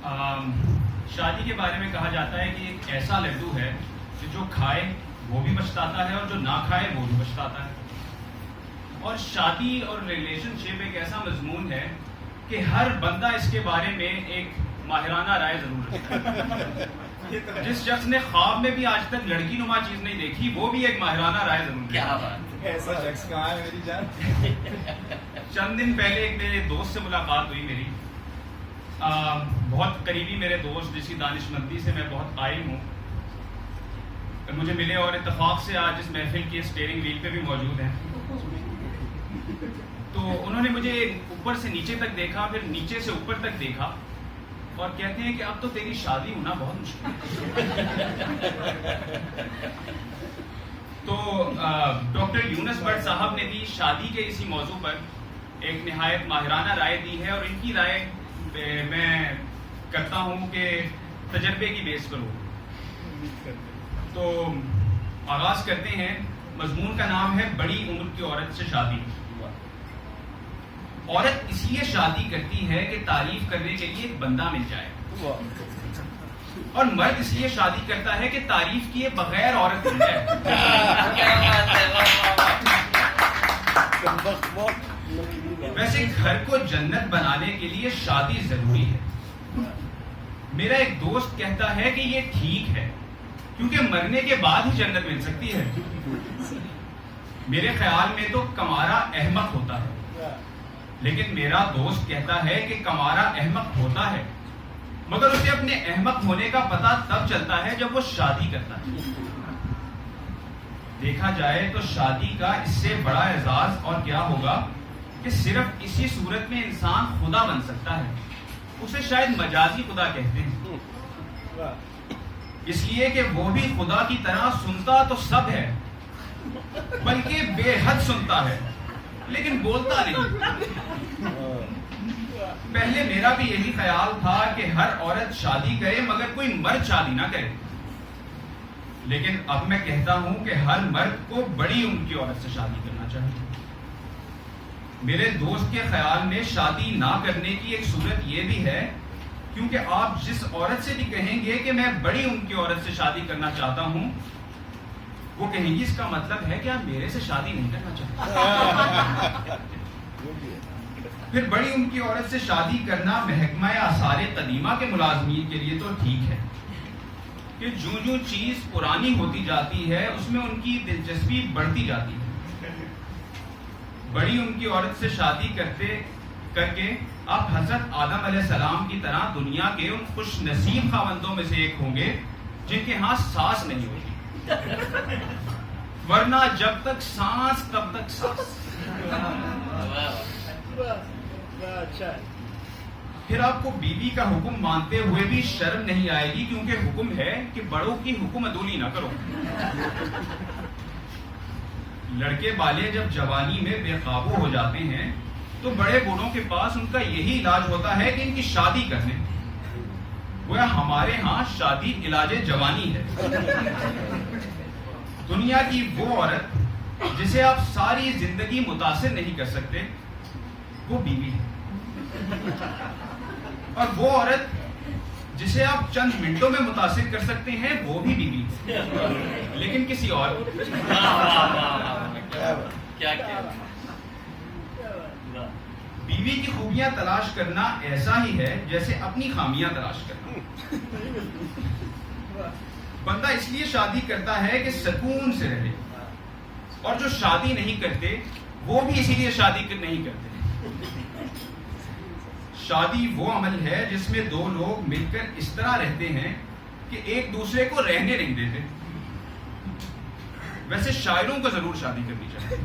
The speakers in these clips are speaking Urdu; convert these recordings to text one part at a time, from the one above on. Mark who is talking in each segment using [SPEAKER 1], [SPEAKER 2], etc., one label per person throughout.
[SPEAKER 1] شادی کے بارے میں کہا جاتا ہے کہ ایک ایسا لڈو ہے کہ جو کھائے وہ بھی پچھتاتا ہے اور جو نہ کھائے وہ بھی پچھتاتا ہے. اور شادی اور ریلیشن شپ ایک ایسا مضمون ہے کہ ہر بندہ اس کے بارے میں ایک ماہرانہ رائے ضرور رکھتا ہے. جس شخص نے خواب میں بھی آج تک لڑکی نما چیز نہیں دیکھی وہ بھی ایک ماہرانہ رائے ضرور رکھتا ہے.
[SPEAKER 2] ایسا شخص کہاں ہے میری جان؟
[SPEAKER 1] چند دن پہلے ایک میرے دوست سے ملاقات ہوئی میری، بہت قریبی میرے دوست جس کی دانش مندی سے میں بہت قائل ہوں، مجھے ملے اور اتفاق سے آج اس محفل کی اسٹیئرنگ ویل پہ بھی موجود ہیں. تو انہوں نے مجھے اوپر سے نیچے تک دیکھا، پھر نیچے سے اوپر تک دیکھا اور کہتے ہیں کہ اب تو تیری شادی ہونا بہت مشکل ہے. تو ڈاکٹر یونس بٹ صاحب نے بھی شادی کے اسی موضوع پر ایک نہایت ماہرانہ رائے دی ہے، اور ان کی رائے میں کرتا ہوں کہ تجربے کی بیس پر ہو. تو آغاز کرتے ہیں. مضمون کا نام ہے بڑی عمر کی عورت سے شادی. عورت اس لیے شادی کرتی ہے کہ تعریف کرنے کے لیے ایک بندہ مل جائے، اور مرد اس لیے شادی کرتا ہے کہ تعریف کیے بغیر عورت مل جائے. ویسے گھر کو جنت بنانے کے لیے شادی ضروری ہے. میرا ایک دوست کہتا ہے کہ یہ ٹھیک ہے کیونکہ مرنے کے بعد ہی جنت مل سکتی ہے. میرے خیال میں تو کمارا احمق ہوتا ہے، لیکن میرا دوست کہتا ہے کہ کمارا احمق ہوتا ہے مگر اسے اپنے احمق ہونے کا پتہ تب چلتا ہے جب وہ شادی کرتا ہے. دیکھا جائے تو شادی کا اس سے بڑا اعزاز اور کیا ہوگا کہ صرف اسی صورت میں انسان خدا بن سکتا ہے. اسے شاید مجازی خدا کہتے ہیں، اس لیے کہ وہ بھی خدا کی طرح سنتا تو سب ہے بلکہ بے حد سنتا ہے لیکن بولتا نہیں. پہلے میرا بھی یہی خیال تھا کہ ہر عورت شادی کرے مگر کوئی مرد شادی نہ کرے، لیکن اب میں کہتا ہوں کہ ہر مرد کو بڑی عمر کی عورت سے شادی کرنا چاہیے. میرے دوست کے خیال میں شادی نہ کرنے کی ایک صورت یہ بھی ہے کیونکہ آپ جس عورت سے بھی کہیں گے کہ میں بڑی عمر کی عورت سے شادی کرنا چاہتا ہوں وہ کہیں گی اس کا مطلب ہے کہ آپ میرے سے شادی نہیں کرنا چاہتے. پھر بڑی عمر کی عورت سے شادی کرنا محکمہ آثار قدیمہ کے ملازمین کے لیے تو ٹھیک ہے کہ جو چیز پرانی ہوتی جاتی ہے اس میں ان کی دلچسپی بڑھتی جاتی ہے. بڑی عمر کی عورت سے شادی کر کے آپ حضرت آدم علیہ السلام کی طرح دنیا کے ان خوش نصیب خاوندوں میں سے ایک ہوں گے جن کے ہاں سانس نہیں ہوتی، ورنہ جب تک سانس تب تک سانس. پھر آپ کو بیوی کا حکم مانتے ہوئے بھی شرم نہیں آئے گی کیونکہ حکم ہے کہ بڑوں کی حکم عدولی نہ کرو. لڑکے بالے جب جوانی میں بے قابو ہو جاتے ہیں تو بڑے بوڑھوں کے پاس ان کا یہی علاج ہوتا ہے کہ ان کی شادی کر لیں. گویا ہمارے ہاں شادی علاج جوانی ہے. دنیا کی وہ عورت جسے آپ ساری زندگی متاثر نہیں کر سکتے وہ بیوی ہے، اور وہ عورت جسے آپ چند منٹوں میں متاثر کر سکتے ہیں وہ بھی بیوی ہے لیکن کسی اور. بیوی کی خوبیاں تلاش کرنا ایسا ہی ہے جیسے اپنی خامیاں تلاش کرنا. بندہ اس لیے شادی کرتا ہے کہ سکون سے رہے، اور جو شادی نہیں کرتے وہ بھی اسی لیے شادی نہیں کرتے. شادی وہ عمل ہے جس میں دو لوگ مل کر اس طرح رہتے ہیں کہ ایک دوسرے کو رہنے نہیں دیتے. ویسے شاعروں کو ضرور شادی کرنی چاہیے.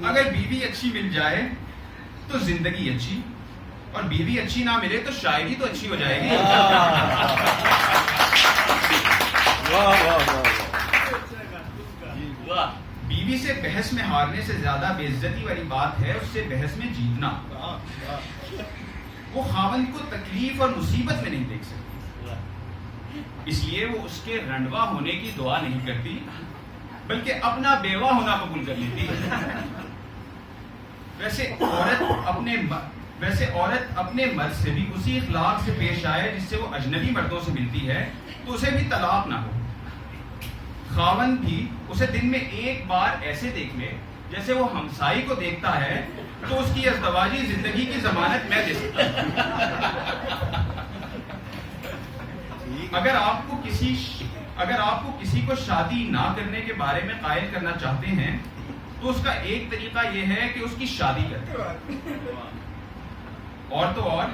[SPEAKER 1] اگر بیوی اچھی مل جائے تو زندگی اچھی، اور بیوی اچھی نہ ملے تو شاعری تو اچھی ہو جائے گی. بیوی سے بحث میں ہارنے سے زیادہ بے عزتی والی بات ہے اس سے بحث میں جیتنا. وہ خاوند کو تکلیف اور مصیبت میں نہیں دیکھ سکتی، اس لیے وہ اس کے رنڈوا ہونے کی دعا نہیں کرتی بلکہ اپنا بیوہ ہونا قبول کر لیتی ہے. ویسے عورت ویسے عورت اپنے مرد سے بھی اسی اخلاق سے پیش آئے جس سے وہ اجنبی مردوں سے ملتی ہے تو اسے بھی طلاق نہ ہو. خاوند بھی اسے دن میں ایک بار ایسے دیکھ لے جیسے وہ ہمسائی کو دیکھتا ہے تو اس کی ازدواجی زندگی کی ضمانت میں دے سکتا ہوں. اگر آپ کو کسی کو شادی نہ کرنے کے بارے میں قائل کرنا چاہتے ہیں تو اس کا ایک طریقہ یہ ہے کہ اس کی شادی کریں. اور تو اور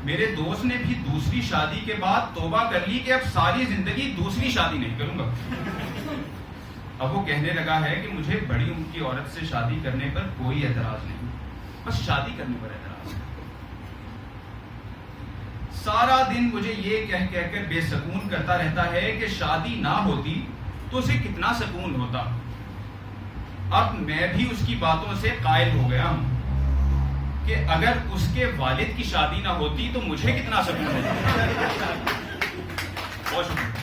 [SPEAKER 1] میرے دوست نے بھی دوسری شادی کے بعد توبہ کر لی کہ اب ساری زندگی دوسری شادی نہیں کروں گا. اب وہ کہنے لگا ہے کہ مجھے بڑی عمر کی عورت سے شادی کرنے پر کوئی اعتراض نہیں, بس شادی کرنے پر اعتراض ہے. سارا دن مجھے یہ کہہ کر بے سکون کرتا رہتا ہے کہ شادی نہ ہوتی تو اسے کتنا سکون ہوتا. اب میں بھی اس کی باتوں سے قائل ہو گیا ہوں کہ اگر اس کے والد کی شادی نہ ہوتی تو مجھے کتنا سکون ہوتا. بہت شکریہ.